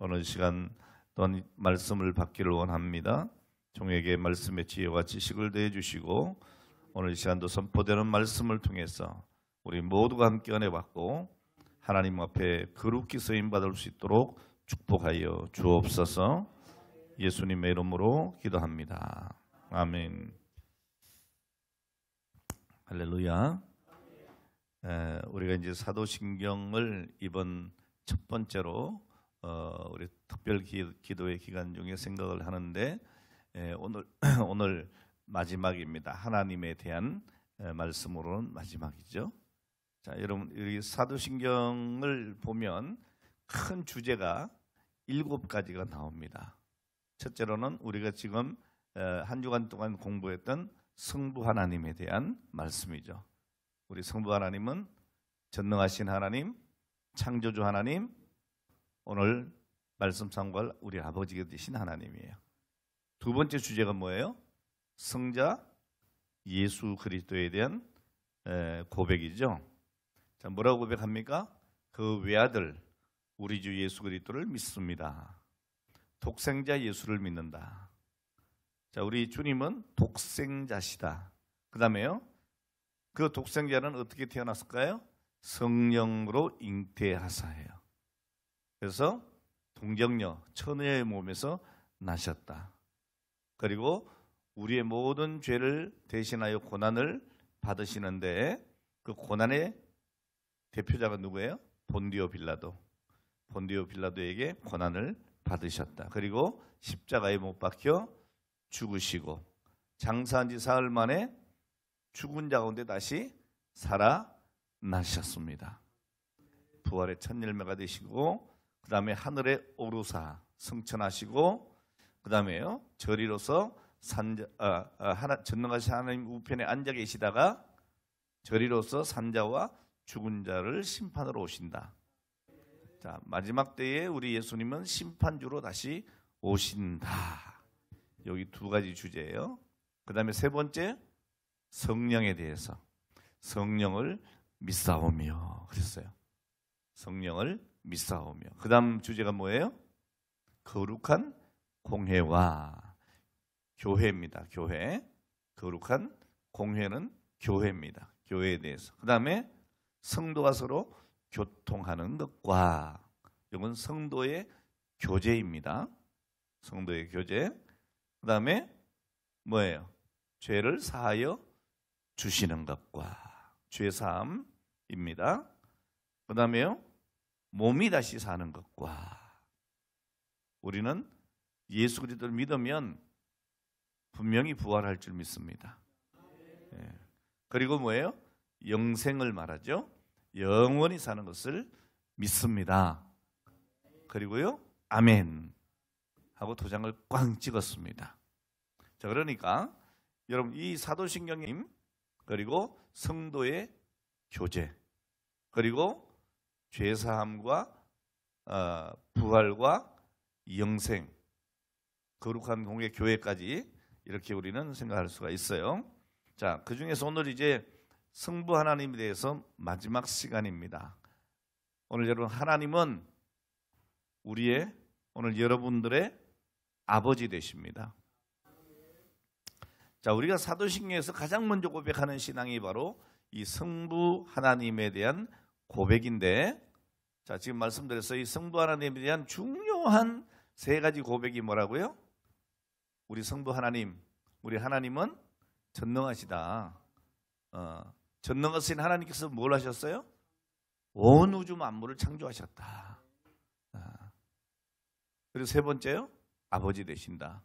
오늘 시간 또한 말씀을 받기를 원합니다. 종에게 말씀의 지혜와 지식을 더해 주시고 오늘 시간도 선포되는 말씀을 통해서 우리 모두가 함께 은혜 받고 하나님 앞에 거룩히 쓰임 받을 수 있도록 축복하여 주옵소서. 예수님의 이름으로 기도합니다. 아멘. 할렐루야. 우리가 이제 사도신경을 이번 첫 번째로 우리 특별 기도의 기간 중에 생각을 하는데 오늘 마지막입니다. 하나님에 대한 말씀으로는 마지막이죠. 자, 여러분, 이 사도신경을 보면 큰 주제가 7가지가 나옵니다. 첫째로는 우리가 지금 한 주간 동안 공부했던 성부 하나님에 대한 말씀이죠. 우리 성부 하나님은 전능하신 하나님, 창조주 하나님, 오늘 말씀 상고할 우리 아버지가 되신 하나님이에요. 두 번째 주제가 뭐예요? 성자 예수 그리스도에 대한 고백이죠. 자, 뭐라고 고백합니까? 그 외아들 우리 주 예수 그리스도를 믿습니다. 독생자 예수를 믿는다. 자, 우리 주님은 독생자시다. 그 다음에요, 그 독생자는 어떻게 태어났을까요? 성령으로 잉태하사예요. 그래서 동정녀 처녀의 몸에서 나셨다. 그리고 우리의 모든 죄를 대신하여 고난을 받으시는데 그 고난의 대표자가 누구예요? 본디오 빌라도. 본디오 빌라도에게 고난을 받으셨다. 그리고 십자가에 못 박혀 죽으시고 장사한 지 사흘 만에 죽은 자 가운데 다시 살아나셨습니다. 부활의 첫 열매가 되시고 그 다음에 하늘에 오르사 승천하시고 그 다음에요 저리로서 전능하신 하나님 우편에 앉아 계시다가 저리로서 산자와 죽은 자를 심판으로 오신다. 자, 마지막 때에 우리 예수님은 심판주로 다시 오신다. 여기 두 가지 주제예요. 그 다음에 세 번째, 성령에 대해서. 성령을 믿사오며 그랬어요. 성령을 믿사오며. 그 다음 주제가 뭐예요? 거룩한 공회와 교회입니다. 교회. 거룩한 공회는 교회입니다. 교회에 대해서. 그 다음에 성도가 서로 교통하는 것과, 이건 성도의 교제입니다. 성도의 교제. 그 다음에 뭐예요? 죄를 사하여 주시는 것과 죄사함입니다. 그 다음에요, 몸이 다시 사는 것과, 우리는 예수 그리스도를 믿으면 분명히 부활할 줄 믿습니다. 그리고 뭐예요? 영생을 말하죠. 영원히 사는 것을 믿습니다. 그리고요, 아멘 하고 도장을 꽝 찍었습니다. 자, 그러니까 여러분, 이 사도신경님, 그리고 성도의 교제, 그리고 죄사함과 부활과 영생, 거룩한 공의 교회까지 이렇게 우리는 생각할 수가 있어요. 자, 그 중에서 오늘 이제 성부 하나님에 대해서 마지막 시간입니다. 오늘 여러분, 하나님은 우리의, 오늘 여러분들의 아버지 되십니다. 자, 우리가 사도신경에서 가장 먼저 고백하는 신앙이 바로 이 성부 하나님에 대한 고백인데, 자, 지금 말씀드렸어요. 이 성부 하나님에 대한 중요한 세 가지 고백이 뭐라고요? 우리 성부 하나님, 우리 하나님은 전능하시다. 전능하신 하나님께서 뭘 하셨어요? 온 우주 만물을 창조하셨다. 그리고 세 번째요, 아버지 되신다.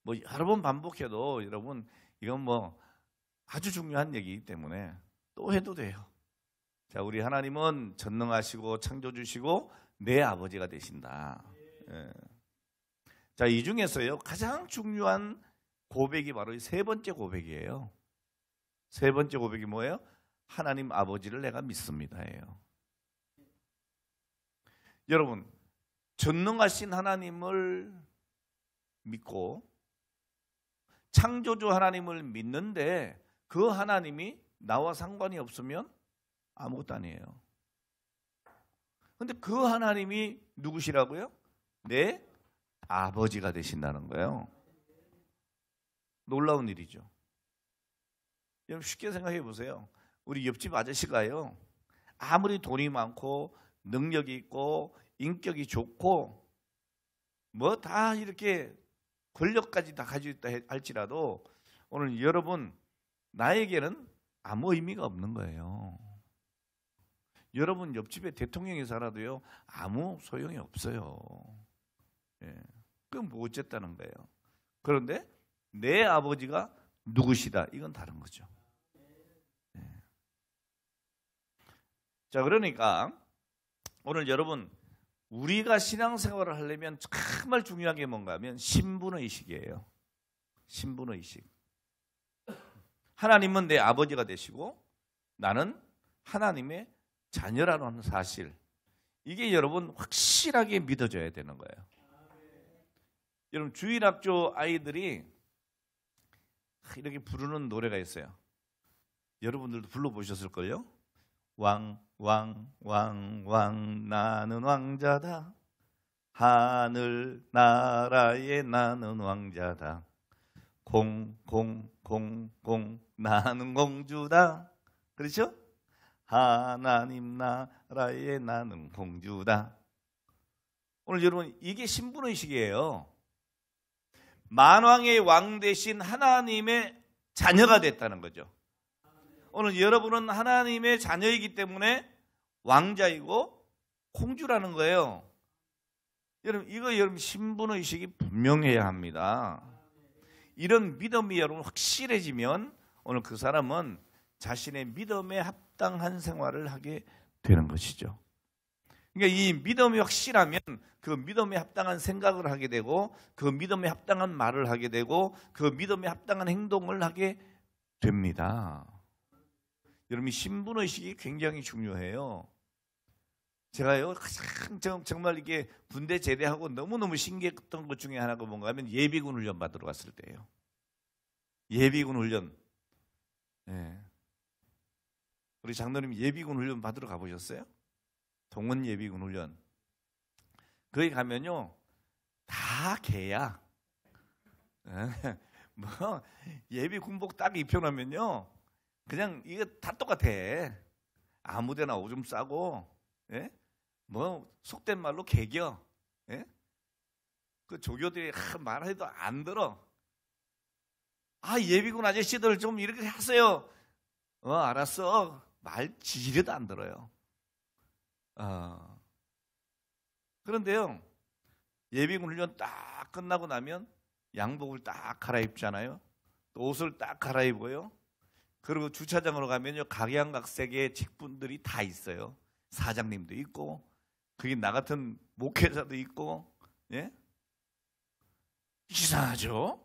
뭐 여러 번 반복해도 여러분, 이건 뭐 아주 중요한 얘기이기 때문에 또 해도 돼요. 자, 우리 하나님은 전능하시고 창조주시고 내 아버지가 되신다. 자, 이 중에서요 가장 중요한 고백이 바로 이 세 번째 고백이에요. 세 번째 고백이 뭐예요? 하나님 아버지를 내가 믿습니다예요. 여러분, 전능하신 하나님을 믿고 창조주 하나님을 믿는데 그 하나님이 나와 상관이 없으면 아무것도 아니에요. 근데 그 하나님이 누구시라고요? 내 아버지가 되신다는 거예요. 놀라운 일이죠. 여러분 쉽게 생각해 보세요. 우리 옆집 아저씨가요, 아무리 돈이 많고 능력이 있고 인격이 좋고 뭐 다 이렇게 권력까지 다 가지고 있다 할지라도 오늘 여러분 나에게는 아무 의미가 없는 거예요. 여러분 옆집에 대통령이 살아도요 아무 소용이 없어요. 예. 그럼 뭐 어쨌다는 거예요. 그런데 내 아버지가 누구시다, 이건 다른 거죠. 예. 자, 그러니까 오늘 여러분 우리가 신앙생활을 하려면 정말 중요한 게 뭔가 하면 신분의식이에요. 신분의식. 하나님은 내 아버지가 되시고 나는 하나님의 자녀라는 사실, 이게 여러분 확실하게 믿어져야 되는 거예요. 여러분 주일학교 아이들이 이렇게 부르는 노래가 있어요. 여러분들도 불러보셨을걸요? 왕 나는 왕자다, 하늘 나라에 나는 왕자다, 공 나는 공주다. 그렇죠? 하나님 나라에 나는 공주다. 오늘 여러분 이게 신분의식이에요. 만왕의 왕 대신 하나님의 자녀가 됐다는 거죠. 오늘 여러분은 하나님의 자녀이기 때문에 왕자이고 공주라는 거예요. 여러분 신분의식이 분명해야 합니다. 이런 믿음이 여러분 확실해지면 오늘 그 사람은 자신의 믿음에 합당한 생활을 하게 되는 것이죠. 그러니까 이 믿음이 확실하면 그 믿음에 합당한 생각을 하게 되고 그 믿음에 합당한 말을 하게 되고 그 믿음에 합당한 행동을 하게 됩니다. 여러분 신분의식이 굉장히 중요해요. 제가요 정말 이게 군대 제대하고 너무너무 신기했던 것 중에 하나가 뭔가 하면 예비군 훈련 받으러 갔을 때예요. 예비군 훈련. 네. 우리 장로님 예비군 훈련 받으러 가보셨어요? 동원 예비군 훈련. 거기 가면요 다 개야. 뭐 예비 군복 딱 입혀놓으면요 그냥 이거 다 똑같아. 아무데나 오줌 싸고, 예? 뭐 속된 말로 개겨. 예? 그 조교들이 말해도 안 들어. 아 예비군 아저씨들 좀 이렇게 하세요. 알았어. 말 지지려도 안 들어요. 그런데요 예비군 훈련 딱 끝나고 나면 양복을 딱 갈아입잖아요. 또 옷을 딱 갈아입어요. 그리고 주차장으로 가면요 각양각색의 직분들이 다 있어요. 사장님도 있고 그게 나 같은 목회자도 있고. 예? 이상하죠?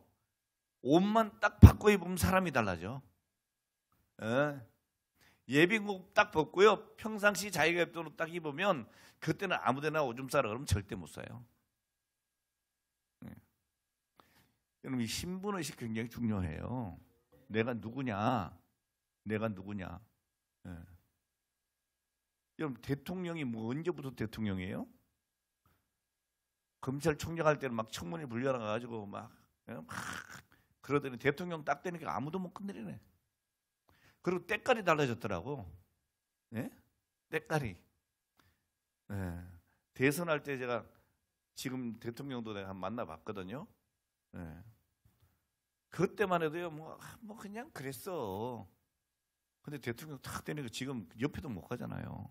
옷만 딱 바꿔 입으면 사람이 달라져. 예? 예비국 딱 벗고요 평상시 자기가 입던 옷 딱 입으면 그때는 아무데나 오줌 싸라 그러면 절대 못 싸요. 예. 여러분 이 신분의식 굉장히 중요해요. 내가 누구냐. 예. 여러분 대통령이 뭐 언제부터 대통령이에요? 검찰총장 할 때는 막 청문회 불려나가가지고 막 그러더니 대통령 딱 되니까 아무도 못 건드리네. 그리고 때깔이 달라졌더라고. 예? 때깔이. 예. 대선할 때 제가 지금 대통령도 내가 만나봤거든요. 예. 그때만 해도요 뭐 그냥 그랬어. 근데 대통령 탁 되니까 지금 옆에도 못 가잖아요.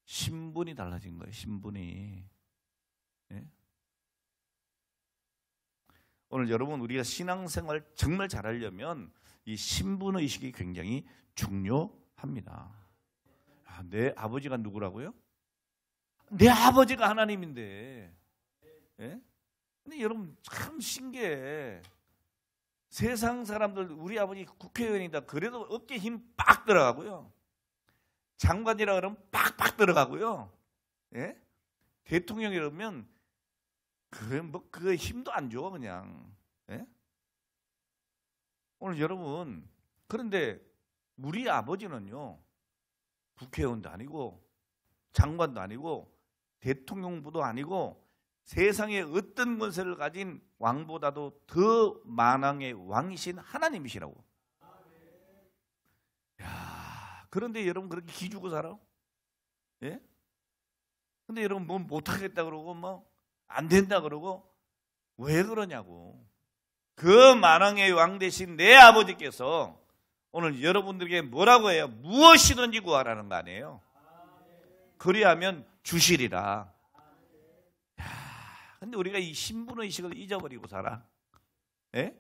신분이 달라진 거예요. 신분이. 예? 오늘 여러분 우리가 신앙생활 정말 잘하려면 이 신분의식이 굉장히 중요합니다. 내 아버지가 누구라고요? 내 아버지가 하나님인데. 예? 근데 여러분 참 신기해. 세상 사람들 우리 아버지 국회의원이다 그래도 어깨에 힘 빡 들어가고요. 장관이라 그러면 빡빡 들어가고요. 예? 대통령이라면 그 힘도 안 줘 그냥. 예? 오늘 여러분 그런데 우리 아버지는요 국회의원도 아니고 장관도 아니고 대통령부도 아니고 세상에 어떤 권세를 가진 왕보다도 더 만왕의 왕이신 하나님이시라고. 야, 그런데 여러분 그렇게 기죽어 살아? 예? 근데 여러분 뭐 못하겠다 그러고 뭐 안 된다 그러고 왜 그러냐고. 그 만왕의 왕 대신 내 아버지께서 오늘 여러분들에게 뭐라고 해요? 무엇이든지 구하라는 거 아니에요? 그리하면 주시리라. 근데 우리가 이 신분의식을 잊어버리고 살아. 예?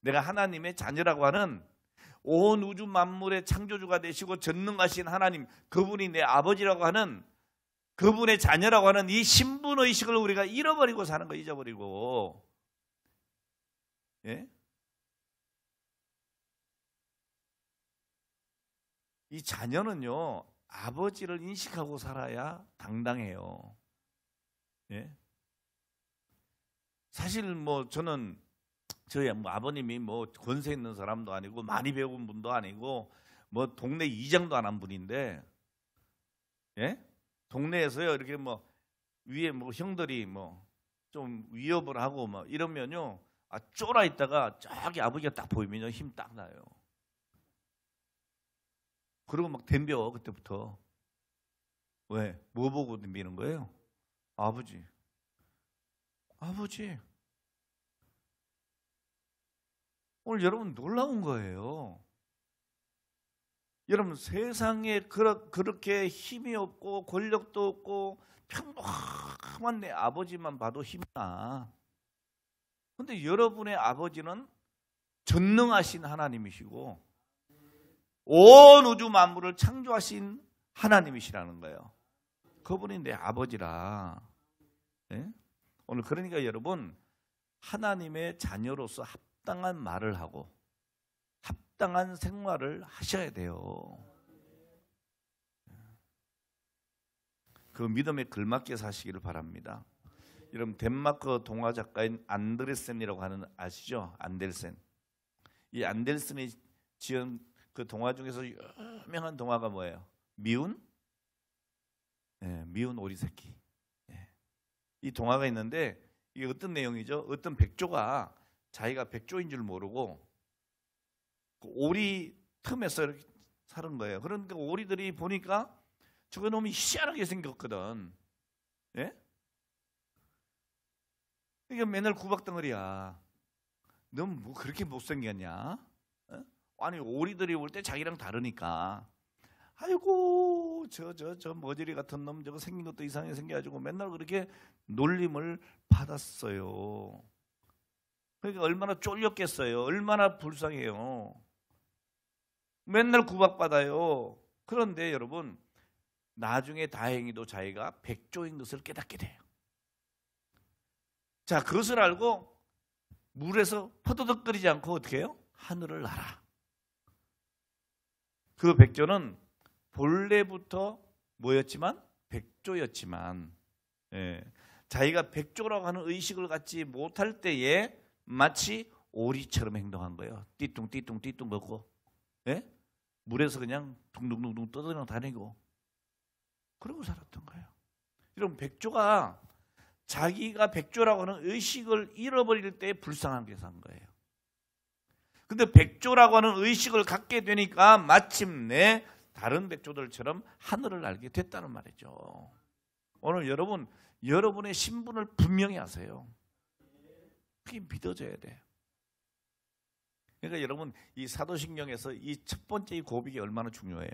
내가 하나님의 자녀라고 하는 온 우주 만물의 창조주가 되시고 전능하신 하나님, 그분이 내 아버지라고 하는 그분의 자녀라고 하는 이 신분의식을 우리가 잃어버리고 사는 거 잊어버리고. 예? 이 자녀는요, 아버지를 인식하고 살아야 당당해요. 예? 사실 뭐 저는 저희 뭐 아버님이 뭐 권세 있는 사람도 아니고 많이 배운 분도 아니고 뭐 동네 이장도 안 한 분인데, 예? 동네에서요 이렇게 뭐 위에 뭐 형들이 뭐 좀 위협을 하고 뭐 이러면요, 쫄아 있다가 저기 아버지가 딱 보이면요 힘 딱 나요. 그리고 막 덤벼. 그때부터. 왜? 뭐 보고 덤비는 거예요? 아버지. 아버지. 오늘 여러분 놀라운 거예요. 여러분 세상에 그렇게 힘이 없고 권력도 없고 평범한 내 아버지만 봐도 힘나. 근데 여러분의 아버지는 전능하신 하나님이시고 온 우주 만물을 창조하신 하나님이시라는 거예요. 그분이 내 아버지라. 예? 오늘 그러니까 여러분 하나님의 자녀로서 합당한 말을 하고 합당한 생활을 하셔야 돼요. 그 믿음에 걸맞게 사시기를 바랍니다. 여러분 덴마크 동화 작가인 안데르센이라고 하는 아시죠? 안데르센. 이 안데르센이 지은 그 동화 중에서 유명한 동화가 뭐예요? 미운? 예, 미운 오리 새끼. 예. 이 동화가 있는데 이게 어떤 내용이죠? 어떤 백조가 자기가 백조인 줄 모르고 그 오리 틈에서 이렇게 사는 거예요. 그러니까 오리들이 보니까 저거 놈이 희한하게 생겼거든. 예? 이게 맨날 구박덩어리야. 넌 뭐 그렇게 못생겼냐? 어? 아니 오리들이 올 때 자기랑 다르니까. 아이고 저 머저리 같은 놈 저거 생긴 것도 이상하게 생겨가지고 맨날 그렇게 놀림을 받았어요. 그러니까 얼마나 쫄렸겠어요. 얼마나 불쌍해요. 맨날 구박받아요. 그런데 여러분 나중에 다행히도 자기가 백조인 것을 깨닫게 돼요. 자, 그것을 알고 물에서 퍼드덕거리지 않고 어떻게 해요? 하늘을 날아. 그 백조는 본래부터 뭐였지만 백조였지만, 예, 자기가 백조라고 하는 의식을 갖지 못할 때에 마치 오리처럼 행동한 거예요. 띠뚱띠뚱 걷고, 예? 물에서 그냥 둥둥둥둥 떠들어 다니고 그러고 살았던 거예요. 여러분 백조가 자기가 백조라고 하는 의식을 잃어버릴 때 불쌍한 게 산 거예요. 근데 백조라고 하는 의식을 갖게 되니까 마침내 다른 백조들처럼 하늘을 날게 됐다는 말이죠. 오늘 여러분, 여러분의 신분을 분명히 아세요. 그게 믿어져야 돼요. 그러니까 여러분 이 사도신경에서 이 첫 번째 이 고백이 얼마나 중요해요.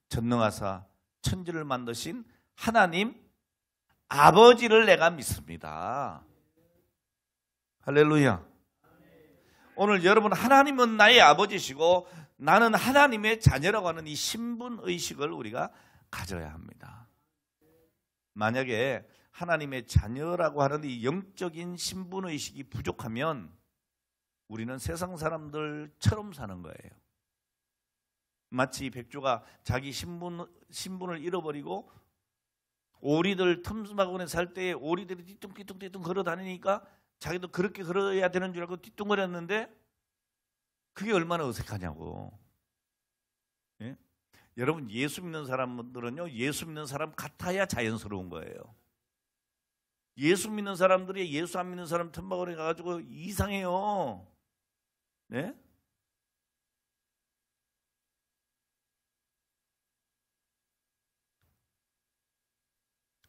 전능하사 천지를 만드신 하나님 아버지를 내가 믿습니다. 할렐루야. 오늘 여러분 하나님은 나의 아버지시고 나는 하나님의 자녀라고 하는 이 신분의식을 우리가 가져야 합니다. 만약에 하나님의 자녀라고 하는 이 영적인 신분의식이 부족하면 우리는 세상 사람들처럼 사는 거예요. 마치 백조가 자기 신분을 잃어버리고 오리들 틈바구니에 살 때에 오리들이 띠뚱띠뚱 걸어 다니니까 자기도 그렇게 걸어야 되는 줄 알고 띠뚱거렸는데 그게 얼마나 어색하냐고. 예? 여러분 예수 믿는 사람들은요, 예수 믿는 사람 같아야 자연스러운 거예요. 예수 믿는 사람들이 예수 안 믿는 사람 틈바구니 가가지고 이상해요. 네?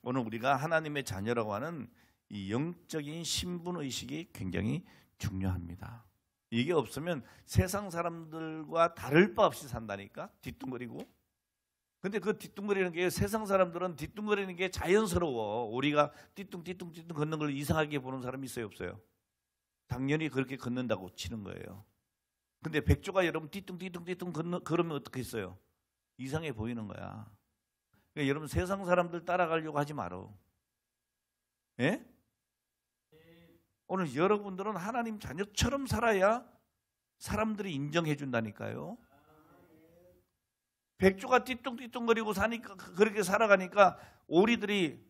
오늘 우리가 하나님의 자녀라고 하는 이 영적인 신분의식이 굉장히 중요합니다. 이게 없으면 세상 사람들과 다를 바 없이 산다니까, 뒤뚱거리고. 근데 그 뒤뚱거리는 게, 세상 사람들은 뒤뚱거리는 게 자연스러워. 우리가 띠뚱띠뚱 걷는 걸 이상하게 보는 사람이 있어요, 없어요? 당연히 그렇게 걷는다고 치는 거예요. 근데 백조가 여러분 띠뚱띠뚱 걸으면 어떻게 했어요? 이상해 보이는 거야. 그러니까 여러분 세상 사람들 따라가려고 하지 마라. 예? 오늘 여러분들은 하나님 자녀처럼 살아야 사람들이 인정해 준다니까요. 백조가 띠뚱띠뚱거리고 사니까, 그렇게 살아가니까 오리들이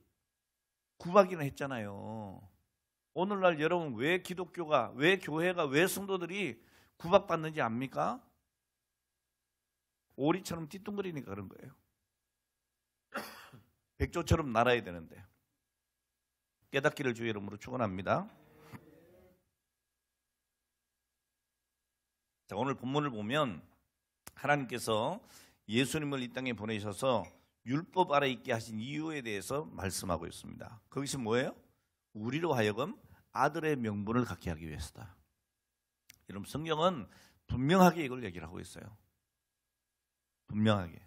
구박이나 했잖아요. 오늘날 여러분 왜 기독교가, 왜 교회가, 왜 성도들이 구박받는지 압니까? 오리처럼 띠뚱거리니까 그런 거예요. 백조처럼 날아야 되는데. 깨닫기를 주의 이름으로 축원합니다. 자, 오늘 본문을 보면 하나님께서 예수님을 이 땅에 보내셔서 율법 아래 있게 하신 이유에 대해서 말씀하고 있습니다. 그것이 뭐예요? 우리로 하여금 아들의 명분을 갖게 하기 위해서다. 여러분 성경은 분명하게 이걸 얘기를 하고 있어요. 분명하게.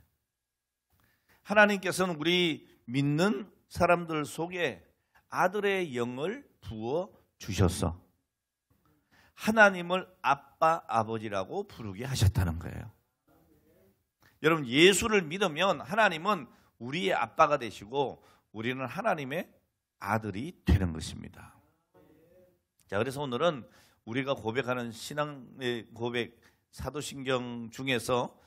하나님께서는 우리 믿는 사람들 속에 아들의 영을 부어 주셨어. 하나님을 아빠, 아버지라고 부르게 하셨다는 거예요. 여러분 예수를 믿으면 하나님은 우리의 아빠가 되시고 우리는 하나님의 아들이 되는 것입니다. 자, 그래서 오늘은 우리가 고백하는 신앙의 고백, 사도신경 중에서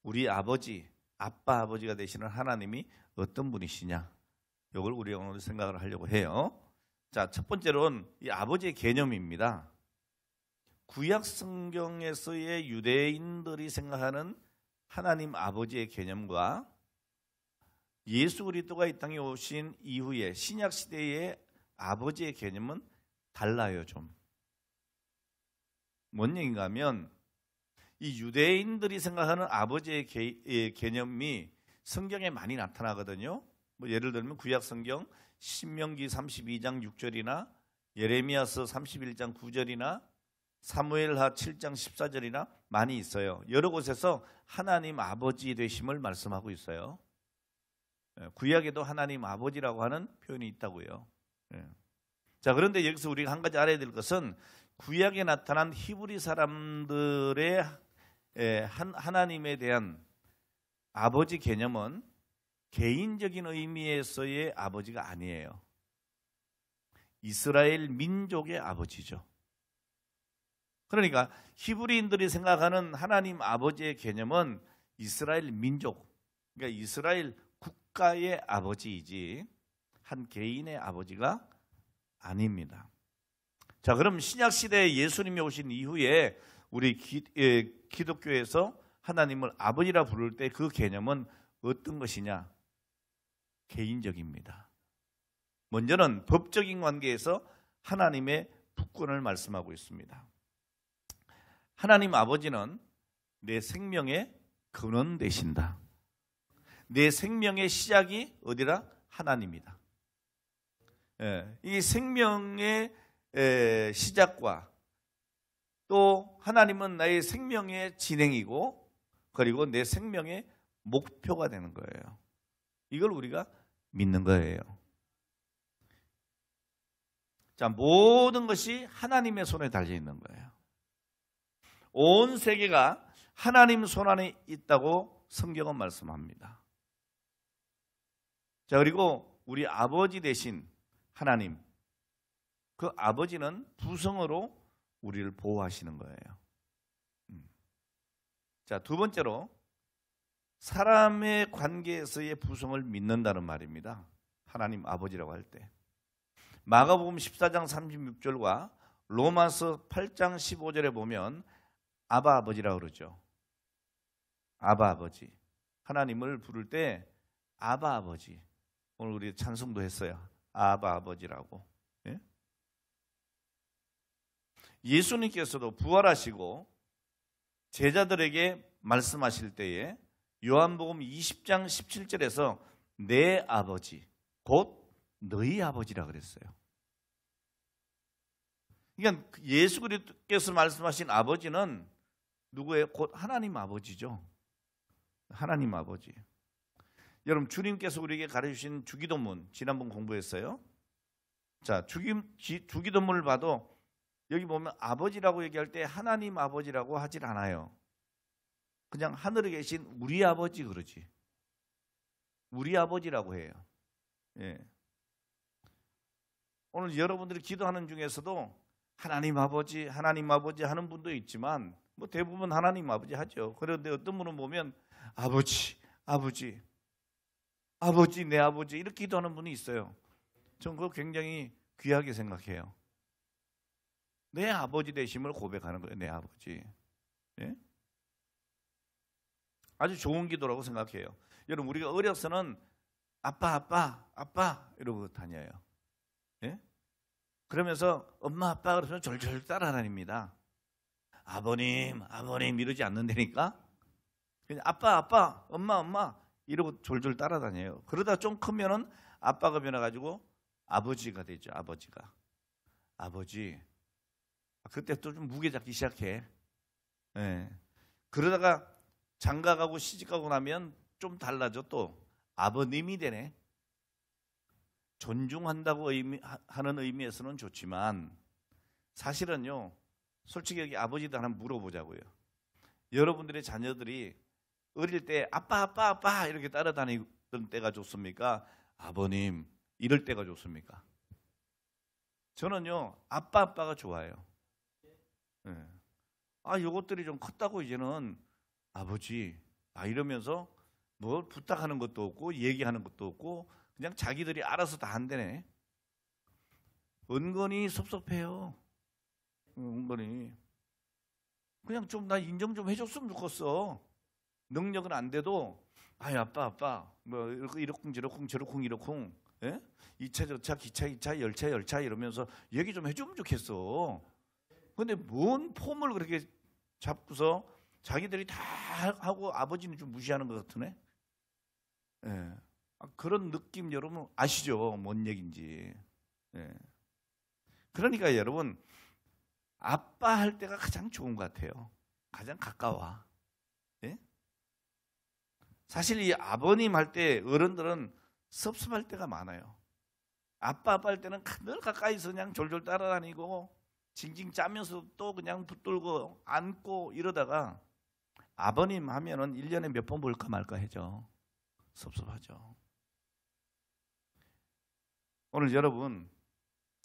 우리 아버지, 아빠, 아버지가 되시는 하나님이 어떤 분이시냐, 이걸 우리가 오늘 생각을 하려고 해요. 자, 첫 번째로는 이 아버지의 개념입니다. 구약 성경에서의 유대인들이 생각하는 하나님 아버지의 개념과 예수 그리스도가 이 땅에 오신 이후에 신약 시대의 아버지의 개념은 달라요, 좀. 뭔 얘기인가 하면 이 유대인들이 생각하는 아버지의 개념이 성경에 많이 나타나거든요. 뭐 예를 들면 구약 성경 신명기 32장 6절이나 예레미야서 31장 9절이나 사무엘하 7장 14절이나 많이 있어요. 여러 곳에서 하나님 아버지 되심을 말씀하고 있어요. 구약에도 하나님 아버지라고 하는 표현이 있다고요. 자, 그런데 여기서 우리가 한 가지 알아야 될 것은 구약에 나타난 히브리 사람들의 하나님에 대한 아버지 개념은 개인적인 의미에서의 아버지가 아니에요. 이스라엘 민족의 아버지죠. 그러니까 히브리인들이 생각하는 하나님 아버지의 개념은 이스라엘 민족, 그러니까 이스라엘 국가의 아버지이지 한 개인의 아버지가 아닙니다. 자, 그럼 신약 시대에 예수님이 오신 이후에 우리 기독교에서 하나님을 아버지라 부를 때 그 개념은 어떤 것이냐? 개인적입니다. 먼저는 법적인 관계에서 하나님의 특권을 말씀하고 있습니다. 하나님 아버지는 내 생명의 근원 되신다. 내 생명의 시작이 어디라? 하나님이다. 이 생명의 시작과 또 하나님은 나의 생명의 진행이고 그리고 내 생명의 목표가 되는 거예요. 이걸 우리가 믿는 거예요. 자, 모든 것이 하나님의 손에 달려 있는 거예요. 온 세계가 하나님 손 안에 있다고 성경은 말씀합니다. 자, 그리고 우리 아버지 되신 하나님, 그 아버지는 부성으로 우리를 보호하시는 거예요. 자, 두 번째로 사람의 관계에서의 부성을 믿는다는 말입니다. 하나님 아버지라고 할 때 마가복음 14장 36절과 로마서 8장 15절에 보면 아바 아버지라고 그러죠. 아바 아버지. 하나님을 부를 때 아바 아버지. 오늘 우리 찬송도 했어요. 아바 아버지라고. 예? 예수님께서도 부활하시고 제자들에게 말씀하실 때에 요한복음 20장 17절에서 내 아버지 곧 너희 아버지라 그랬어요. 그러니까 예수 그리스도께서 말씀하신 아버지는 누구예요? 곧 하나님 아버지죠. 하나님 아버지. 여러분 주님께서 우리에게 가르쳐주신 주기도문 지난번 공부했어요. 자, 주기도문을 봐도 여기 보면 아버지라고 얘기할 때 하나님 아버지라고 하질 않아요. 그냥 하늘에 계신 우리 아버지 그러지. 우리 아버지라고 해요. 예. 오늘 여러분들이 기도하는 중에서도 하나님 아버지 하는 분도 있지만 뭐 대부분 하나님 아버지 하죠. 그런데 어떤 분은 보면 아버지 내 아버지 이렇게 기도하는 분이 있어요. 저는 그거 굉장히 귀하게 생각해요. 내 아버지 되심을 고백하는 거예요. 내 아버지. 예? 아주 좋은 기도라고 생각해요. 여러분 우리가 어려서는 아빠 이러고 다녀요. 예? 그러면서 엄마 아빠 그러면 졸졸 따라다닙니다. 아버님 이러지 않는다니까. 그냥 아빠 엄마 이러고 졸졸 따라다녀요. 그러다 좀 크면은 아빠가 변해가지고 아버지가 되죠. 아버지. 그때 또 좀 무게 잡기 시작해. 예. 그러다가 장가가고 시집가고 나면 좀 달라져. 또 아버님이 되네. 존중한다고 하는 의미에서는 좋지만 사실은요. 솔직히 여기 아버지도 하나 물어보자고요. 여러분들의 자녀들이 어릴 때 아빠 이렇게 따라다니던 때가 좋습니까? 아버님 이럴 때가 좋습니까? 저는요. 아빠가 좋아요. 네. 요것들이 좀 컸다고 이제는 아버지 이러면서 뭐 부탁하는 것도 없고 얘기하는 것도 없고 그냥 자기들이 알아서 다 한대네. 은근히 섭섭해요. 은근히 그냥 좀 나 인정 좀 해줬으면 좋겠어. 능력은 안 돼도 아빠 뭐 이러쿵 저러쿵 이러쿵 예? 2차 저차 기차 2차 열차 이러면서 얘기 좀 해주면 좋겠어. 근데 뭔 폼을 그렇게 잡고서 자기들이 다 하고 아버지는 좀 무시하는 것 같으네. 예. 그런 느낌 여러분 아시죠? 뭔 얘기인지. 예. 그러니까 여러분 아빠 할 때가 가장 좋은 것 같아요. 가장 가까워. 예? 사실 이 아버님 할 때 어른들은 섭섭할 때가 많아요. 아빠 할 때는 늘 가까이서 그냥 졸졸 따라다니고 징징 짜면서 또 그냥 붙들고 안고 이러다가 아버님 하면은 1년에 몇 번 볼까 말까 해죠. 섭섭하죠. 오늘 여러분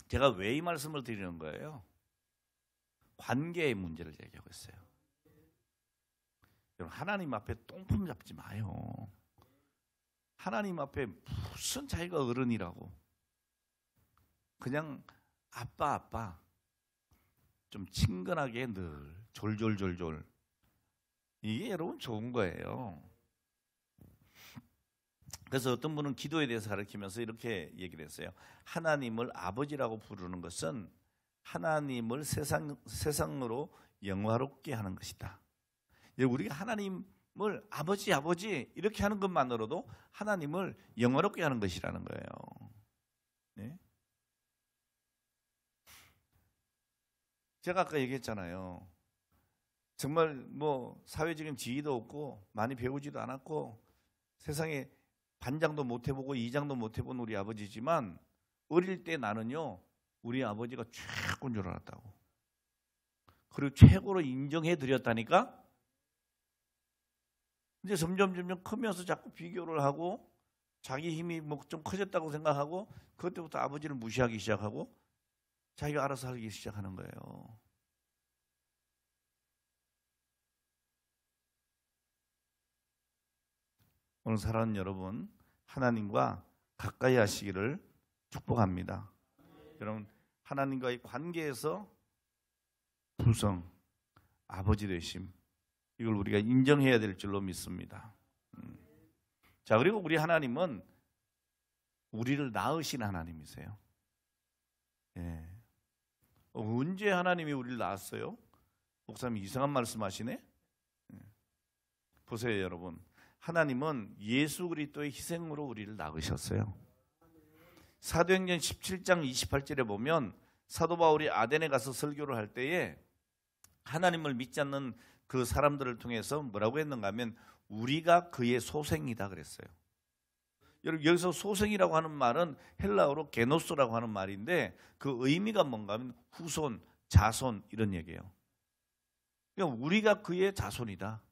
제가 왜 이 말씀을 드리는 거예요? 관계의 문제를 얘기하고 있어요. 여러분 하나님 앞에 똥품 잡지 마요. 하나님 앞에 무슨 자기가 어른이라고 그냥 아빠 좀 친근하게 늘 졸졸 이게 여러분 좋은 거예요. 그래서 어떤 분은 기도에 대해서 가르치면서 이렇게 얘기를 했어요. 하나님을 아버지라고 부르는 것은 하나님을 세상으로 영화롭게 하는 것이다. 우리가 하나님을 아버지 이렇게 하는 것만으로도 하나님을 영화롭게 하는 것이라는 거예요. 네? 제가 아까 얘기했잖아요. 정말 뭐 사회적인 지위도 없고 많이 배우지도 않았고 세상에 반장도 못 해보고 이장도 못 해본 우리 아버지지만 어릴 때 나는요 우리 아버지가 최고인 줄 알았다고. 그리고 최고로 인정해 드렸다니까. 이제 점점 크면서 자꾸 비교를 하고 자기 힘이 뭐 좀 커졌다고 생각하고 그때부터 아버지를 무시하기 시작하고 자기가 알아서 하기 시작하는 거예요. 오늘 사랑하는 여러분, 하나님과 가까이 하시기를 축복합니다. 여러분, 하나님과의 관계에서 부성, 아버지 되심, 이걸 우리가 인정해야 될 줄로 믿습니다. 자, 그리고 우리 하나님은 우리를 낳으신 하나님이세요. 예. 언제 하나님이 우리를 낳았어요? 목사님 이상한 말씀하시네. 보세요, 여러분. 하나님은 예수 그리스도의 희생으로 우리를 낳으셨어요. 사도행전 17장 28절에 보면 사도 바울이 아덴에 가서 설교를 할 때에 하나님을 믿지 않는 그 사람들을 통해서 뭐라고 했는가 하면 우리가 그의 소생이다 그랬어요. 여러분, 여기서 소생이라고 하는 말은 헬라어로 게노스라고 하는 말인데 그 의미가 뭔가 하면 후손, 자손 이런 얘기예요. 그러니까 우리가 그의 자손이다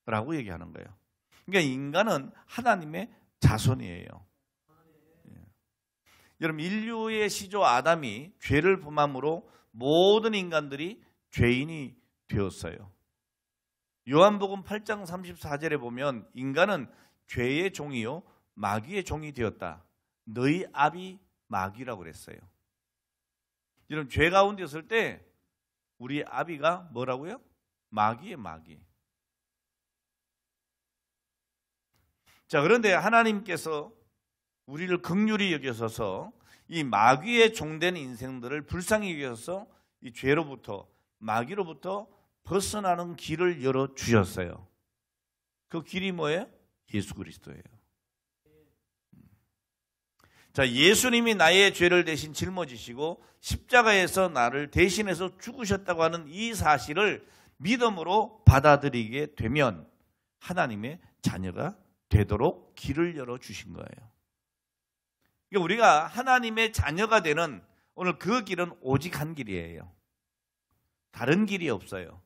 라고 얘기하는 거예요. 그러니까 인간은 하나님의 자손이에요. 여러분, 인류의 시조 아담이 죄를 범함으로 모든 인간들이 죄인이 되었어요. 요한복음 8장 34절에 보면 인간은 죄의 종이요 마귀의 종이 되었다. 너희 아비 마귀라고 그랬어요. 여러분, 죄 가운데 있을 때 우리 아비가 뭐라고요? 마귀의 마귀. 자, 그런데 하나님께서 우리를 긍휼히 여기셔서 이 마귀의 종된 인생들을 불쌍히 여기셔서 이 죄로부터 마귀로부터 벗어나는 길을 열어 주셨어요. 그 길이 뭐예요? 예수 그리스도예요. 자, 예수님이 나의 죄를 대신 짊어지시고 십자가에서 나를 대신해서 죽으셨다고 하는 이 사실을 믿음으로 받아들이게 되면 하나님의 자녀가 되도록 길을 열어 주신 거예요. 그러니까 우리가 하나님의 자녀가 되는 오늘 그 길은 오직 한 길이에요. 다른 길이 없어요.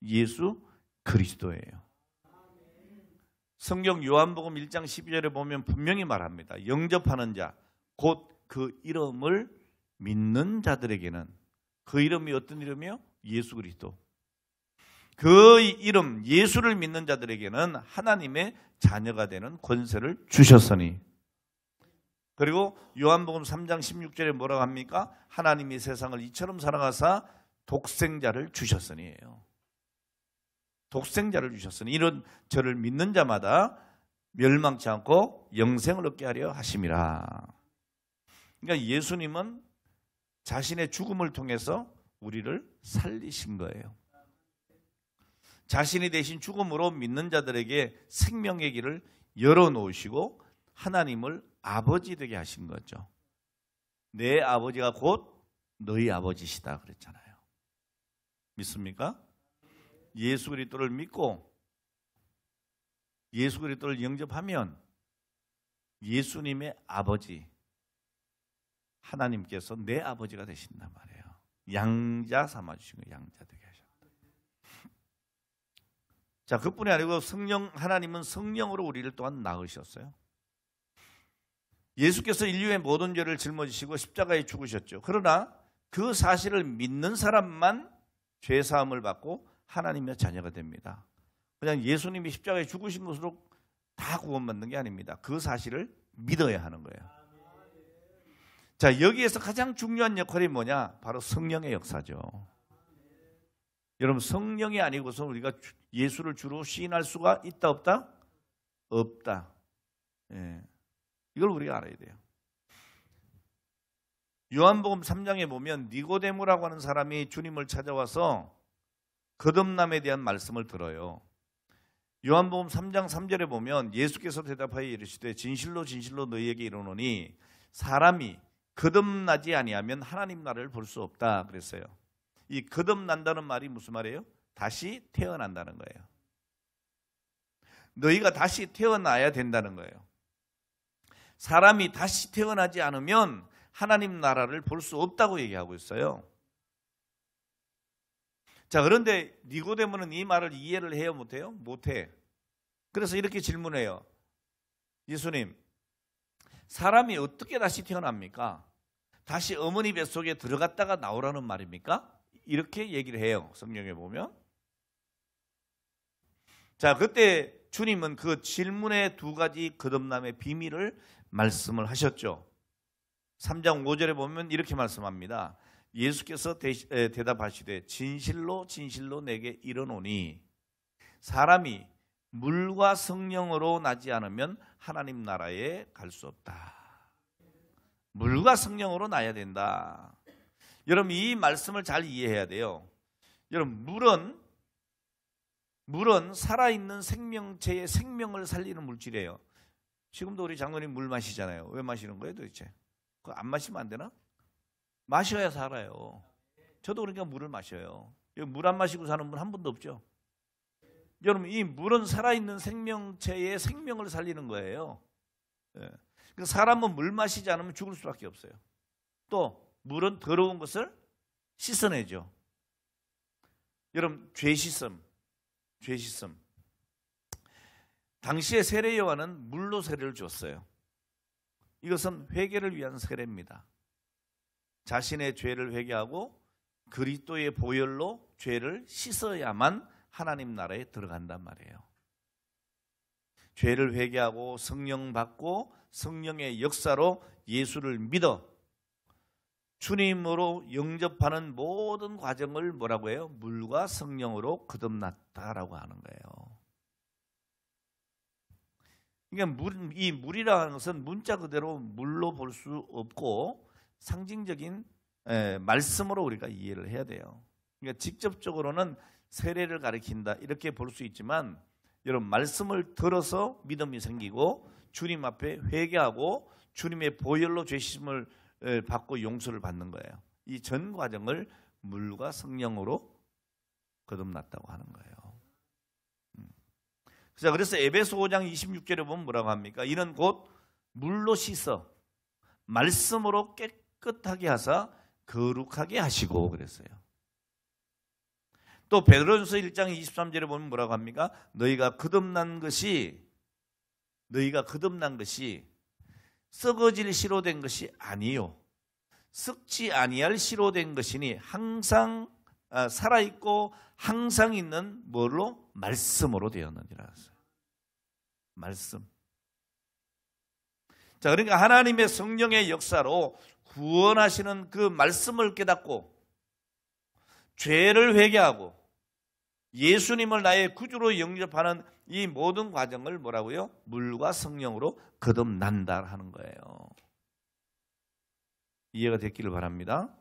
예수 그리스도예요. 성경 요한복음 1장 12절에 보면 분명히 말합니다. 영접하는 자, 곧 그 이름을 믿는 자들에게는, 그 이름이 어떤 이름이요? 예수 그리스도. 그 이름 예수를 믿는 자들에게는 하나님의 자녀가 되는 권세를 주셨으니. 그리고 요한복음 3장 16절에 뭐라고 합니까? 하나님이 세상을 이처럼 사랑하사 독생자를 주셨으니예요. 독생자를 주셨으니 이런 저를 믿는 자마다 멸망치 않고 영생을 얻게 하려 하심이라. 그러니까 예수님은 자신의 죽음을 통해서 우리를 살리신 거예요. 자신이 대신 죽음으로 믿는 자들에게 생명의 길을 열어놓으시고 하나님을 아버지 되게 하신 거죠. 내 아버지가 곧 너희 아버지시다 그랬잖아요. 믿습니까? 예수 그리스도를 믿고 예수 그리스도를 영접하면 예수님의 아버지 하나님께서 내 아버지가 되신단 말이에요. 양자 삼아주신 거예요. 양자 되게 하셨다. 자, 그뿐이 아니고 하나님은 성령으로 우리를 또한 낳으셨어요. 예수께서 인류의 모든 죄를 짊어지시고 십자가에 죽으셨죠. 그러나 그 사실을 믿는 사람만 죄 사함을 받고 하나님의 자녀가 됩니다. 그냥 예수님이 십자가에 죽으신 것으로 다 구원받는 게 아닙니다. 그 사실을 믿어야 하는 거예요. 자, 여기에서 가장 중요한 역할이 뭐냐? 바로 성령의 역사죠. 여러분, 성령이 아니고서 우리가 예수를 주로 시인할 수가 있다 없다? 없다. 예. 이걸 우리가 알아야 돼요. 요한복음 3장에 보면 니고데모라고 하는 사람이 주님을 찾아와서 거듭남에 대한 말씀을 들어요. 요한복음 3장 3절에 보면 예수께서 대답하여 이르시되 진실로 진실로 너희에게 이르노니 사람이 거듭나지 아니하면 하나님 나라를 볼 수 없다 그랬어요. 이 거듭난다는 말이 무슨 말이에요? 다시 태어난다는 거예요. 너희가 다시 태어나야 된다는 거예요. 사람이 다시 태어나지 않으면 하나님 나라를 볼 수 없다고 얘기하고 있어요. 자, 그런데 니고데모는 이 말을 이해를 해요, 못해요? 못해. 그래서 이렇게 질문해요. 예수님, 사람이 어떻게 다시 태어납니까? 다시 어머니 뱃속에 들어갔다가 나오라는 말입니까? 이렇게 얘기를 해요, 성경에 보면. 자, 그때 주님은 그 질문의 두 가지 거듭남의 비밀을 말씀을 하셨죠. 3장 5절에 보면 이렇게 말씀합니다. 예수께서 대답하시되 진실로 진실로 내게 이르노니 사람이 물과 성령으로 나지 않으면 하나님 나라에 갈 수 없다. 물과 성령으로 나야 된다. 여러분 이 말씀을 잘 이해해야 돼요. 여러분 물은 살아있는 생명체의 생명을 살리는 물질이에요. 지금도 우리 장로님 물 마시잖아요. 왜 마시는 거예요 도대체? 그거 안 마시면 안 되나? 마셔야 살아요. 저도 그러니까 물을 마셔요. 물 안 마시고 사는 분 한 분도 없죠. 여러분 이 물은 살아있는 생명체의 생명을 살리는 거예요. 사람은 물 마시지 않으면 죽을 수밖에 없어요. 또 물은 더러운 것을 씻어내죠. 여러분 죄 씻음. 당시에 세례 요한은 물로 세례를 줬어요. 이것은 회개를 위한 세례입니다. 자신의 죄를 회개하고 그리스도의 보혈로 죄를 씻어야만 하나님 나라에 들어간단 말이에요. 죄를 회개하고 성령 받고 성령의 역사로 예수를 믿어 주님으로 영접하는 모든 과정을 뭐라고 해요? 물과 성령으로 거듭났다라고 하는 거예요. 그러니까 이 물이라는 것은 문자 그대로 물로 볼 수 없고 상징적인 말씀으로 우리가 이해를 해야 돼요. 그러니까 직접적으로는 세례를 가리킨다 이렇게 볼 수 있지만 여러분 말씀을 들어서 믿음이 생기고 주님 앞에 회개하고 주님의 보혈로 죄 씻음을 받고 용서를 받는 거예요. 이 전 과정을 물과 성령으로 거듭났다고 하는 거예요. 그래서 에베소 5장 26절에 보면 뭐라고 합니까? 이는 곧 물로 씻어 말씀으로 깨끗하게 하사 거룩하게 하시고 그랬어요. 또 베드로전서 1장 23절에 보면 뭐라고 합니까? 너희가 거듭난 것이 썩어질 씨로 된 것이 아니요 썩지 아니할 씨로 된 것이니 항상 살아있고 항상 있는 뭘로? 말씀으로 되었느니라. 말씀. 자, 그러니까 하나님의 성령의 역사로 구원하시는 그 말씀을 깨닫고 죄를 회개하고 예수님을 나의 구주로 영접하는 이 모든 과정을 뭐라고요? 물과 성령으로 거듭난다 하는 거예요. 이해가 됐기를 바랍니다.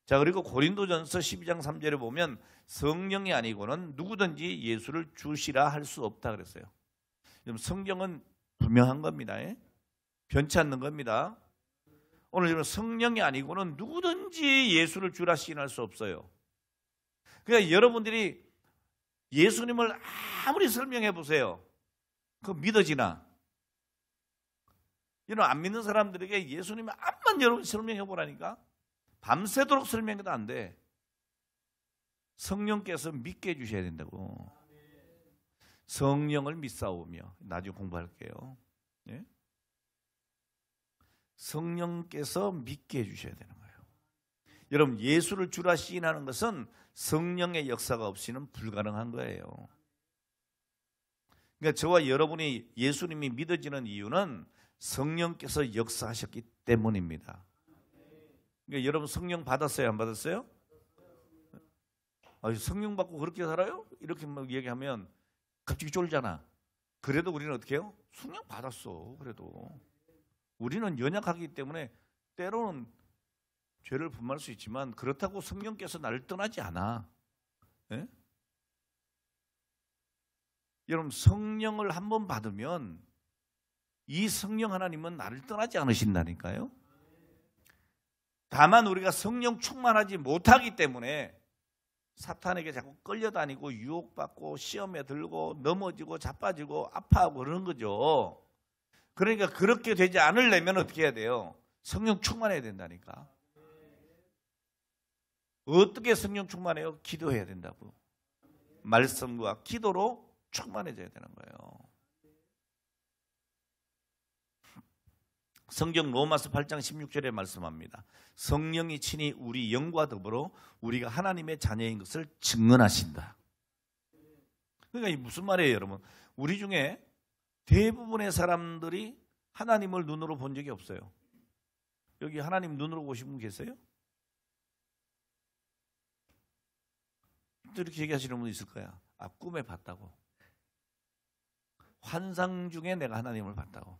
자, 그리고 고린도전서 12장 3절에 보면 성령이 아니고는 누구든지 예수를 주시라 할 수 없다 그랬어요. 성경은 분명한 겁니다. 변치 않는 겁니다. 오늘 성령이 아니고는 누구든지 예수를 주라 시인할 수 없어요. 그러니까 여러분들이 예수님을 아무리 설명해 보세요. 그거 믿어지나? 이런 안 믿는 사람들에게 예수님을 암만 여러분 설명해 보라니까 밤새도록 설명해도 안 돼. 성령께서 믿게 해주셔야 된다고. 성령을 믿사오며 나중에 공부할게요. 예? 성령께서 믿게 해주셔야 되는 거예요. 여러분 예수를 주라 시인하는 것은 성령의 역사가 없이는 불가능한 거예요. 그러니까 저와 여러분이 예수님이 믿어지는 이유는 성령께서 역사하셨기 때문입니다. 그러니까 여러분 성령 받았어요? 안 받았어요? 성령 받고 그렇게 살아요? 이렇게 막 얘기하면 갑자기 쫄잖아. 그래도 우리는 어떻게 해요? 성령 받았어. 그래도 우리는 연약하기 때문에 때로는 죄를 분마할 수 있지만 그렇다고 성령께서 나를 떠나지 않아. 예? 여러분 성령을 한번 받으면 이 성령 하나님은 나를 떠나지 않으신다니까요. 다만 우리가 성령 충만하지 못하기 때문에 사탄에게 자꾸 끌려다니고 유혹받고 시험에 들고 넘어지고 자빠지고 아파하고 그러는 거죠. 그러니까 그렇게 되지 않으려면 어떻게 해야 돼요? 성령 충만해야 된다니까. 어떻게 성령 충만해요? 기도해야 된다고. 말씀과 기도로 충만해져야 되는 거예요. 성경 로마서 8장 16절에 말씀합니다. 성령이 친히 우리 영과 더불어 우리가 하나님의 자녀인 것을 증언하신다. 그러니까 이게 무슨 말이에요, 여러분? 우리 중에 대부분의 사람들이 하나님을 눈으로 본 적이 없어요. 여기 하나님 눈으로 보신 분 계세요? 또 이렇게 얘기하시는 분 있을 거야. 꿈에 봤다고. 환상 중에 내가 하나님을 봤다고.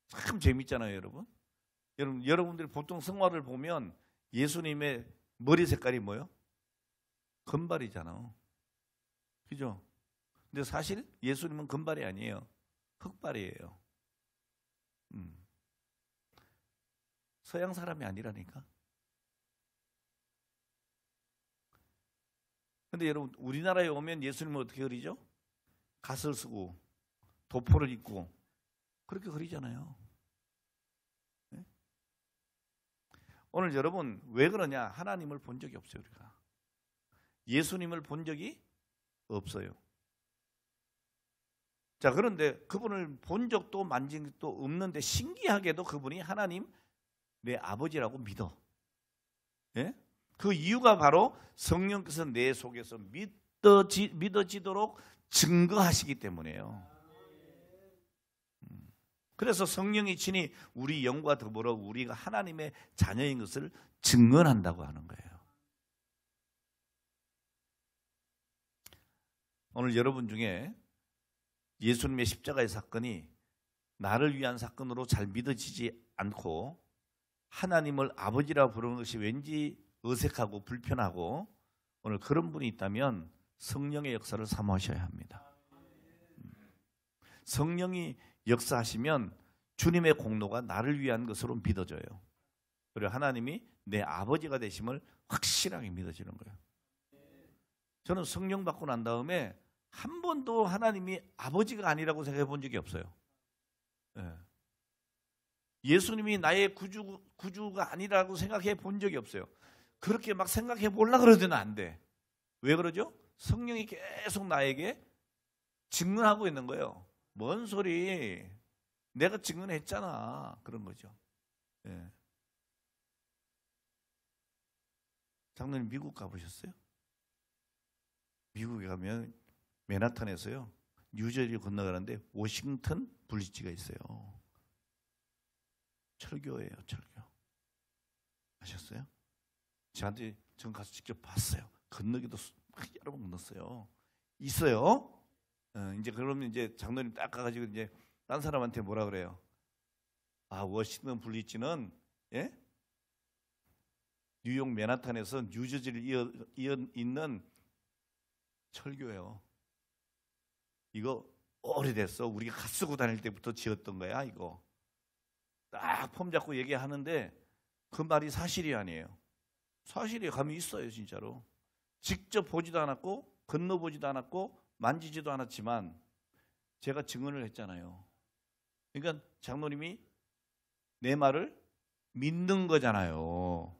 참 재밌잖아요, 여러분. 여러분들이 보통 성화를 보면 예수님의 머리 색깔이 뭐예요? 금발이잖아. 그죠? 근데 사실 예수님은 금발이 아니에요. 흑발이에요. 서양 사람이 아니라니까. 근데 여러분, 우리나라에 오면 예수님은 어떻게 그리죠? 갓을 쓰고 도포를 입고 그렇게 그리잖아요. 네? 오늘 여러분 왜 그러냐? 하나님을 본 적이 없어요. 우리가 예수님을 본 적이 없어요. 자, 그런데 그분을 본 적도 만진 적도 없는데 신기하게도 그분이 하나님 내 아버지라고 믿어. 예? 그 이유가 바로 성령께서 내 속에서 믿어지도록 증거하시기 때문이에요. 그래서 성령이 친히 우리 영과 더불어 우리가 하나님의 자녀인 것을 증언한다고 하는 거예요. 오늘 여러분 중에 예수님의 십자가의 사건이 나를 위한 사건으로 잘 믿어지지 않고 하나님을 아버지라 부르는 것이 왠지 어색하고 불편하고 오늘 그런 분이 있다면 성령의 역사를 사모하셔야 합니다. 성령이 역사하시면 주님의 공로가 나를 위한 것으로 믿어져요. 그리고 하나님이 내 아버지가 되심을 확실하게 믿어지는 거예요. 저는 성령 받고 난 다음에 한 번도 하나님이 아버지가 아니라고 생각해 본 적이 없어요. 예수님이 나의 구주가 아니라고 생각해 본 적이 없어요. 그렇게 막 생각해 보려고 그러더니 안 돼. 왜 그러죠? 성령이 계속 나에게 증언하고 있는 거예요. 뭔 소리? 내가 증언했잖아. 그런 거죠. 예. 장로님 미국 가보셨어요? 미국에 가면 맨하탄에서요 뉴저지를 건너가는데 워싱턴 브리지가 있어요. 철교예요, 철교. 아셨어요? 저한테 전 가서 직접 봤어요. 건너기도 여러 번 건넜어요. 있어요. 이제 그러면 이제 장로님 딱 가가지고 이제 딴 사람한테 뭐라 그래요? 아, 워싱턴 브리지는 예? 뉴욕 맨하탄에서 뉴저지를 이어 있는 철교예요. 이거 오래됐어. 우리가 갓 쓰고 다닐 때부터 지었던 거야, 이거. 딱 폼 잡고 얘기하는데 그 말이 사실이 아니에요. 사실이 감이 있어요, 진짜로. 직접 보지도 않았고 건너보지도 않았고 만지지도 않았지만 제가 증언을 했잖아요. 그러니까 장로님이 내 말을 믿는 거잖아요.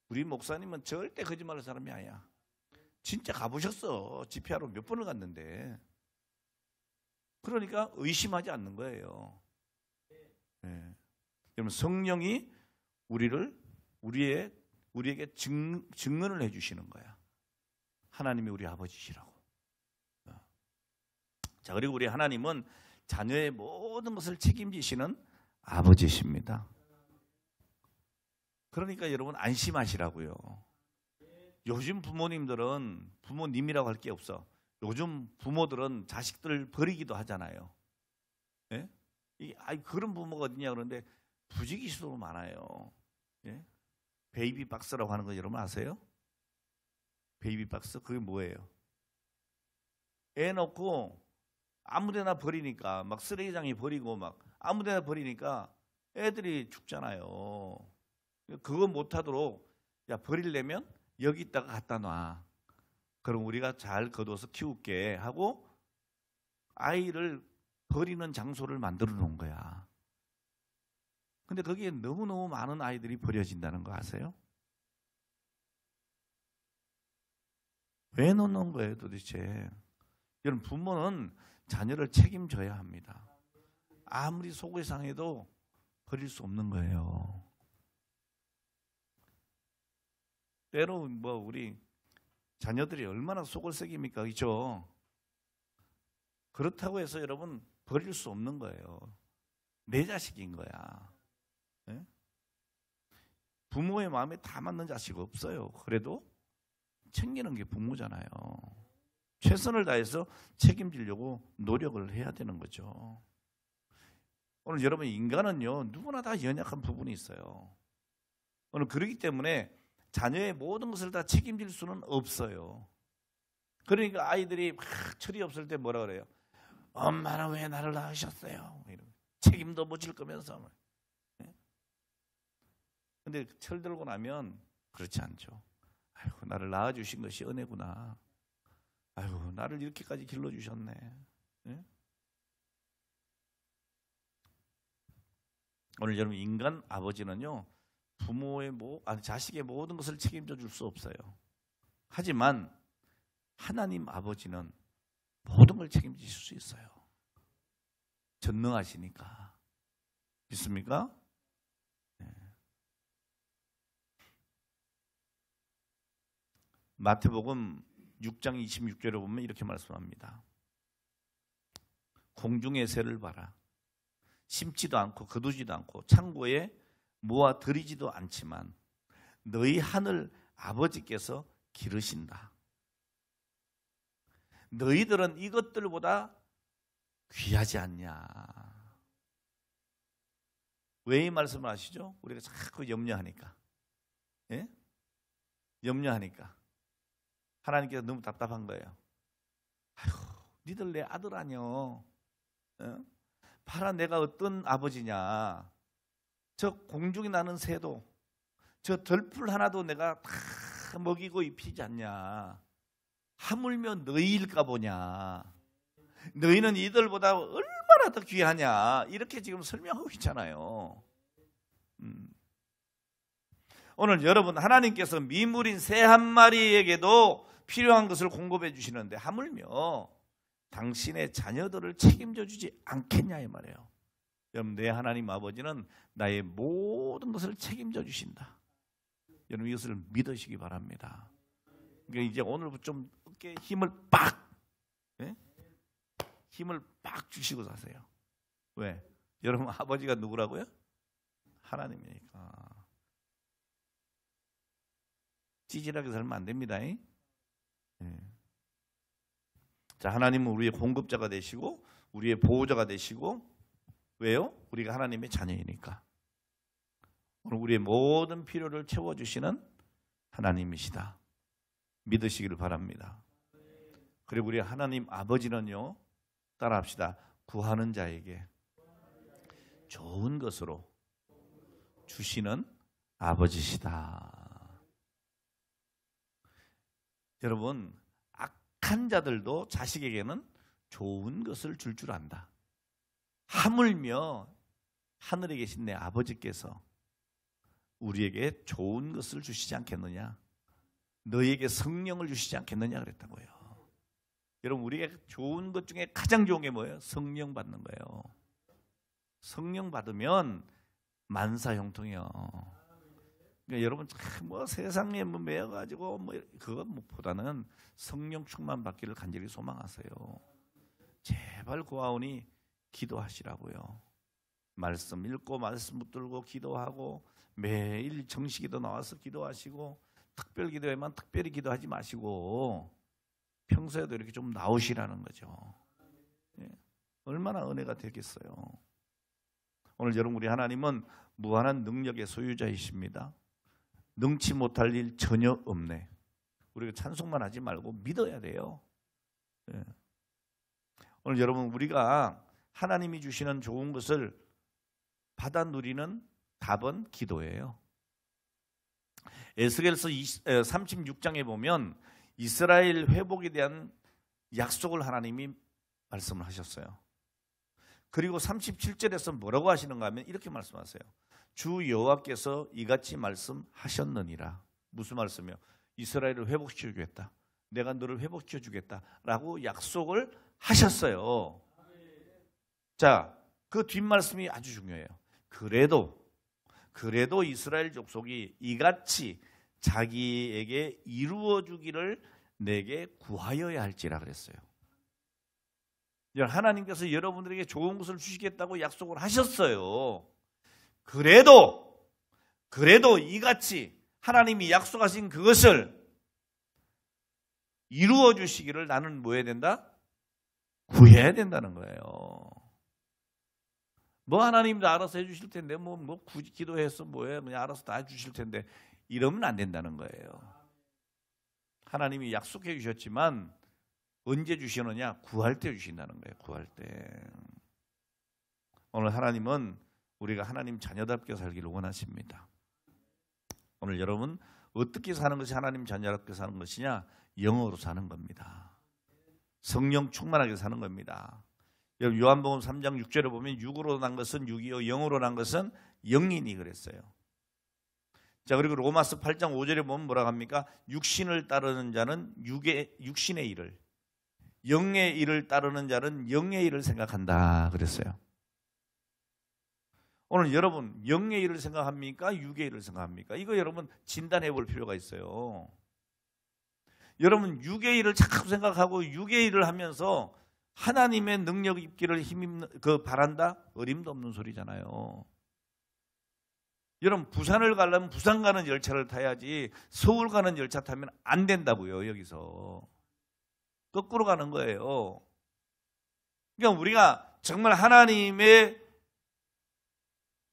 우리 목사님은 절대 거짓말할 사람이 아니야. 진짜 가보셨어. 집회하러 몇 번을 갔는데. 그러니까 의심하지 않는 거예요. 네. 여러분 성령이 우리에게 증언을 해주시는 거야. 하나님이 우리 아버지시라고. 자, 그리고 우리 하나님은 자녀의 모든 것을 책임지시는 아버지십니다. 그러니까 여러분 안심하시라고요. 요즘 부모님들은 부모님이라고 할 게 없어. 요즘 부모들은 자식들 버리기도 하잖아요. 예? 그런 부모가 어디냐 그러는데 부지기수도 많아요. 예? 베이비 박스라고 하는 거 여러분 아세요? 베이비 박스 그게 뭐예요? 애 놓고 아무데나 버리니까 막 쓰레기장에 버리고 막 아무데나 버리니까 애들이 죽잖아요. 그거 못하도록 야 버리려면 여기다가 갖다 놔. 그럼 우리가 잘 거둬서 키울게 하고 아이를 버리는 장소를 만들어 놓은 거야. 근데 거기에 너무너무 많은 아이들이 버려진다는 거 아세요? 왜 놓는 거예요 도대체? 여러분 부모는 자녀를 책임져야 합니다. 아무리 속이 상해도 버릴 수 없는 거예요. 때로 우리 자녀들이 얼마나 속을 새깁니까? 그렇죠? 그렇다고 해서 여러분 버릴 수 없는 거예요. 내 자식인 거야. 네? 부모의 마음에 다 맞는 자식 없어요. 그래도 챙기는 게 부모잖아요. 최선을 다해서 책임지려고 노력을 해야 되는 거죠. 오늘 여러분, 인간은요 누구나 다 연약한 부분이 있어요. 오늘 그렇기 때문에 자녀의 모든 것을 다 책임질 수는 없어요. 그러니까 아이들이 막 철이 없을 때 뭐라 그래요? 엄마는 왜 나를 낳으셨어요? 책임도 못 질 거면서. 근데 철 들고 나면 그렇지 않죠. 아이고, 나를 낳아주신 것이 은혜구나. 아이고, 나를 이렇게까지 길러주셨네. 네? 오늘 여러분, 인간 아버지는요 부모의 자식의 모든 것을 책임져 줄 수 없어요. 하지만 하나님 아버지는 모든 걸 책임지실 수 있어요. 전능하시니까. 믿습니까? 네. 마태복음 6장 26절에 보면 이렇게 말씀합니다. 공중의 새를 봐라. 심지도 않고 거두지도 않고 창고에 모아 들이지도 않지만 너희 하늘 아버지께서 기르신다. 너희들은 이것들보다 귀하지 않냐. 왜 이 말씀을 하시죠? 우리가 자꾸 염려하니까. 예? 염려하니까. 하나님께서 너무 답답한 거예요. 아이고, 니들 내 아들 아니여. 봐라, 내가 어떤 아버지냐. 저 공중에 나는 새도, 저 덜풀 하나도 내가 다 먹이고 입히지 않냐. 하물며 너희일까 보냐. 너희는 이들보다 얼마나 더 귀하냐. 이렇게 지금 설명하고 있잖아요. 오늘 여러분, 하나님께서 미물인 새 한 마리에게도 필요한 것을 공급해 주시는데 하물며 당신의 자녀들을 책임져 주지 않겠냐 이 말이에요. 여러분, 내 하나님 아버지는 나의 모든 것을 책임져 주신다. 여러분, 이것을 믿으시기 바랍니다. 그러니까 이제 오늘부터 좀 어깨에 힘을 빡, 네? 힘을 빡 주시고 사세요. 왜? 여러분, 아버지가 누구라고요? 하나님이니까. 찌질하게 살면 안 됩니다. 네. 자, 하나님은 우리의 공급자가 되시고 우리의 보호자가 되시고, 왜요? 우리가 하나님의 자녀이니까. 오늘 우리의 모든 필요를 채워주시는 하나님이시다. 믿으시기를 바랍니다. 그리고 우리 하나님 아버지는요, 따라합시다. 구하는 자에게 좋은 것으로 주시는 아버지시다. 여러분, 악한 자들도 자식에게는 좋은 것을 줄 줄 안다. 하물며 하늘에 계신 내 아버지께서 우리에게 좋은 것을 주시지 않겠느냐. 너희에게 성령을 주시지 않겠느냐 그랬다고요. 여러분, 우리에게 좋은 것 중에 가장 좋은 게 뭐예요? 성령 받는 거예요. 성령 받으면 만사형통이요. 그러니까 여러분, 뭐 세상에 뭐 매여가지고 뭐 그것보다는 성령 충만 받기를 간절히 소망하세요. 제발 고아오니 기도하시라고요. 말씀 읽고 말씀 붙들고 기도하고 매일 정식기도 나와서 기도하시고, 특별 기도에만 특별히 기도하지 마시고 평소에도 이렇게 좀 나오시라는 거죠. 예. 얼마나 은혜가 되겠어요. 오늘 여러분, 우리 하나님은 무한한 능력의 소유자이십니다. 능치 못할 일 전혀 없네. 우리가 찬송만 하지 말고 믿어야 돼요. 예. 오늘 여러분, 우리가 하나님이 주시는 좋은 것을 받아 누리는 답은 기도예요. 에스겔서 36장에 보면 이스라엘 회복에 대한 약속을 하나님이 말씀을 하셨어요. 그리고 37절에서 뭐라고 하시는가 하면 이렇게 말씀하세요. 주 여호와께서 이같이 말씀하셨느니라. 무슨 말씀이요? 이스라엘을 회복시켜 주겠다. 내가 너를 회복시켜 주겠다 라고 약속을 하셨어요. 자, 그 뒷말씀이 아주 중요해요. 그래도 이스라엘 족속이 이같이 자기에게 이루어주기를 내게 구하여야 할지라 그랬어요. 하나님께서 여러분들에게 좋은 것을 주시겠다고 약속을 하셨어요. 그래도 이같이 하나님이 약속하신 그것을 이루어 주시기를 나는 뭐 해야 된다? 구해야 된다는 거예요. 뭐 하나님도 알아서 해주실 텐데 뭐 굳이 기도해서 뭐해 그냥 알아서 다 해주실 텐데 이러면 안 된다는 거예요. 하나님이 약속해 주셨지만 언제 주시느냐? 구할 때 주신다는 거예요. 구할 때. 오늘 하나님은 우리가 하나님 자녀답게 살기를 원하십니다. 오늘 여러분 어떻게 사는 것이 하나님 자녀답게 사는 것이냐? 영으로 사는 겁니다. 성령 충만하게 사는 겁니다. 요한복음 3장 6절에 보면 육으로 난 것은 육이요 영으로 난 것은 영이니 그랬어요. 자, 그리고 로마서 8장 5절에 보면 뭐라고 합니까? 육신을 따르는 자는 육신의 일을, 영의 일을 따르는 자는 영의 일을 생각한다 그랬어요. 오늘 여러분 영의 일을 생각합니까? 육의 일을 생각합니까? 이거 여러분 진단해 볼 필요가 있어요. 여러분 육의 일을 자꾸 생각하고 육의 일을 하면서 하나님의 능력 입기를 바란다? 어림도 없는 소리잖아요. 여러분 부산을 가려면 부산 가는 열차를 타야지 서울 가는 열차 타면 안 된다고요. 여기서 거꾸로 가는 거예요. 그러니까 우리가 정말 하나님의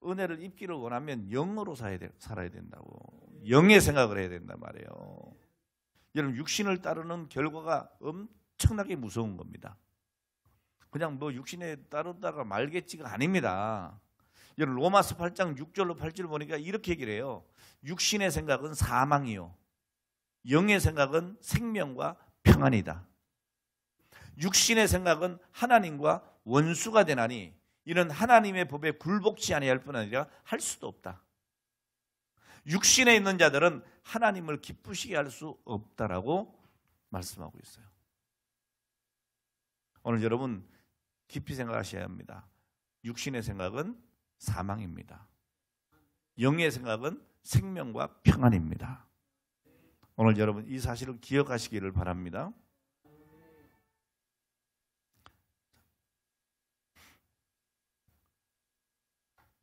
은혜를 입기를 원하면 영으로 살아야 된다고. 영의 생각을 해야 된단 말이에요. 여러분 육신을 따르는 결과가 엄청나게 무서운 겁니다. 그냥 뭐 육신에 따르다가 말겠지가 아닙니다. 여러분 로마서 8장 6절로 8절 보니까 이렇게 얘기를 해요. 육신의 생각은 사망이요 영의 생각은 생명과 평안이다. 육신의 생각은 하나님과 원수가 되나니 이는 하나님의 법에 굴복치 아니할 뿐 아니라 할 수도 없다. 육신에 있는 자들은 하나님을 기쁘시게 할 수 없다라고 말씀하고 있어요. 오늘 여러분 깊이 생각하셔야 합니다. 육신의 생각은 사망입니다. 영의 생각은 생명과 평안입니다. 오늘 여러분 이 사실을 기억하시기를 바랍니다.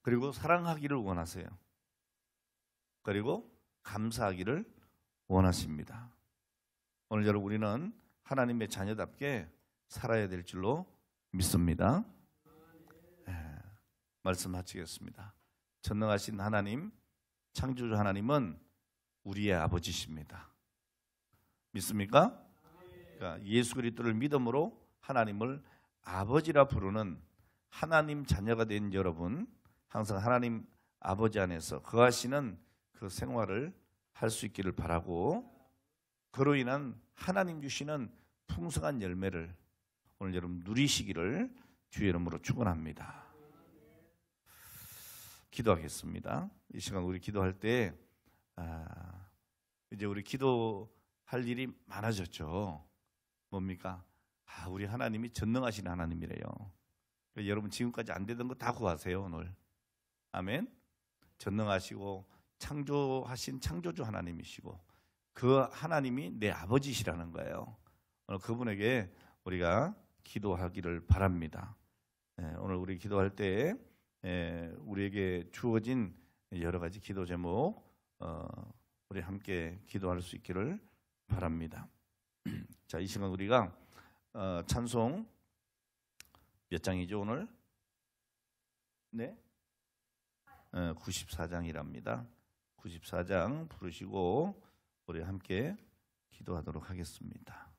그리고 사랑하기를 원하세요. 그리고 감사하기를 원하십니다. 오늘 여러분 우리는 하나님의 자녀답게 살아야 될 줄로 믿습니다. 말씀 마치겠습니다. 전능하신 하나님, 창조주 하나님은 우리의 아버지십니다. 믿습니까? 그러니까 예수 그리스도를 믿음으로 하나님을 아버지라 부르는 하나님 자녀가 된 여러분, 항상 하나님 아버지 안에서 거하시는 그 생활을 할 수 있기를 바라고, 그로 인한 하나님 주시는 풍성한 열매를 오늘 여러분 누리시기를 주의 이름으로 축원합니다. 기도하겠습니다. 이 시간 우리 기도할 때 이제 우리 기도할 일이 많아졌죠. 뭡니까? 우리 하나님이 전능하신 하나님이래요. 여러분 지금까지 안 되던 거 다 구하세요 오늘. 아멘. 전능하시고 창조하신 창조주 하나님이시고 그 하나님이 내 아버지시라는 거예요. 오늘 그분에게 우리가 기도하기를 바랍니다. 오늘 우리 기도할 때 우리에게 주어진 여러 가지 기도 제목 우리 함께 기도할 수 있기를 바랍니다. 자, 이 시간 우리가 찬송 몇 장이죠 오늘? 네, 94장이랍니다. 94장 부르시고 우리 함께 기도하도록 하겠습니다.